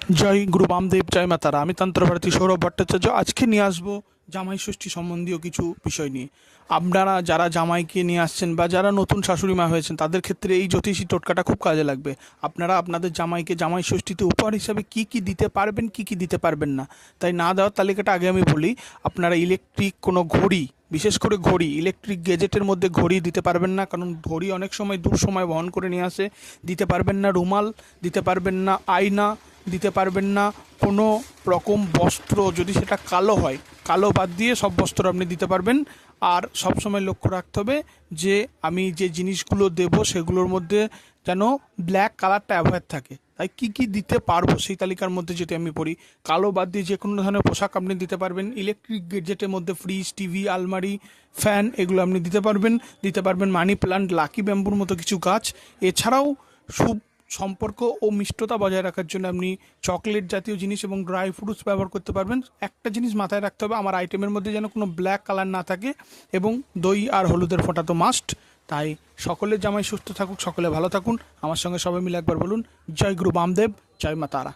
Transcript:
জয় গুরু বামদেব, জয় মাতারা। আমি তন্ত্রভারতী সৌরভ ভট্টাচার্য। আজকে নিয়ে আসবো জামাই ষষ্ঠী সম্বন্ধীয় কিছু বিষয় নিয়ে। আপনারা যারা জামাইকে নিয়ে আসছেন বা যারা নতুন শাশুড়ি মা হয়েছেন, তাদের ক্ষেত্রে এই জ্যোতিষী টোটকাটা খুব কাজে লাগবে। আপনারা আপনাদের জামাইকে জামাই ষষ্ঠীতে উপহার হিসাবে কি কি দিতে পারবেন, কি কি দিতে পারবেন না, তাই না দেওয়ার তালিকাটা আগে আমি বলি। আপনারা ইলেকট্রিক কোনো ঘড়ি, বিশেষ করে ঘড়ি, ইলেকট্রিক গেজেটের মধ্যে ঘড়ি দিতে পারবেন না, কারণ ঘড়ি অনেক সময় দূর সময় বহন করে নিয়ে আসে। দিতে পারবেন না রুমাল, দিতে পারবেন না আয়না, দিতে পারবেন না কোনো রকম বস্ত্র, যদি সেটা কালো হয়। কালো বাদ দিয়ে সব বস্ত্র আপনি দিতে পারবেন। আর সব সময় লক্ষ্য রাখতে হবে যে আমি যে জিনিসগুলো দেব সেগুলোর মধ্যে যেন ব্ল্যাক কালারটা অ্যাভয়েড থাকে। তাই কি কি দিতে পারবো সেই তালিকার মধ্যে যদি আমি পড়ি, কালো বাদ দিয়ে যে কোনো ধরনের পোশাক আপনি দিতে পারবেন। ইলেকট্রিক গেজেটের মধ্যে ফ্রিজ, টিভি, আলমারি, ফ্যান, এগুলো আপনি দিতে পারবেন। দিতে পারবেন মানি প্লান্ট, লাকি ব্যাম্বুর মতো কিছু গাছ। এছাড়াও শুভ সম্পর্ক ও মিষ্টতা বজায় রাখার জন্য আপনি চকলেট জাতীয় জিনিস এবং ড্রাই ফ্রুটস ব্যবহার করতে পারবেন। একটা জিনিস মাথায় রাখতে হবে, আমার আইটেমের মধ্যে যেন কোনো ব্ল্যাক কালার না থাকে, এবং দই আর হলুদের ফোঁটা তো মাস্ট। তাই সকলের জামাই সুস্থ থাকুক, সকলে ভালো থাকুন। আমার সঙ্গে সবাই মিলে একবার বলুন, জয় গুরু বামদেব, জয় মা তারা।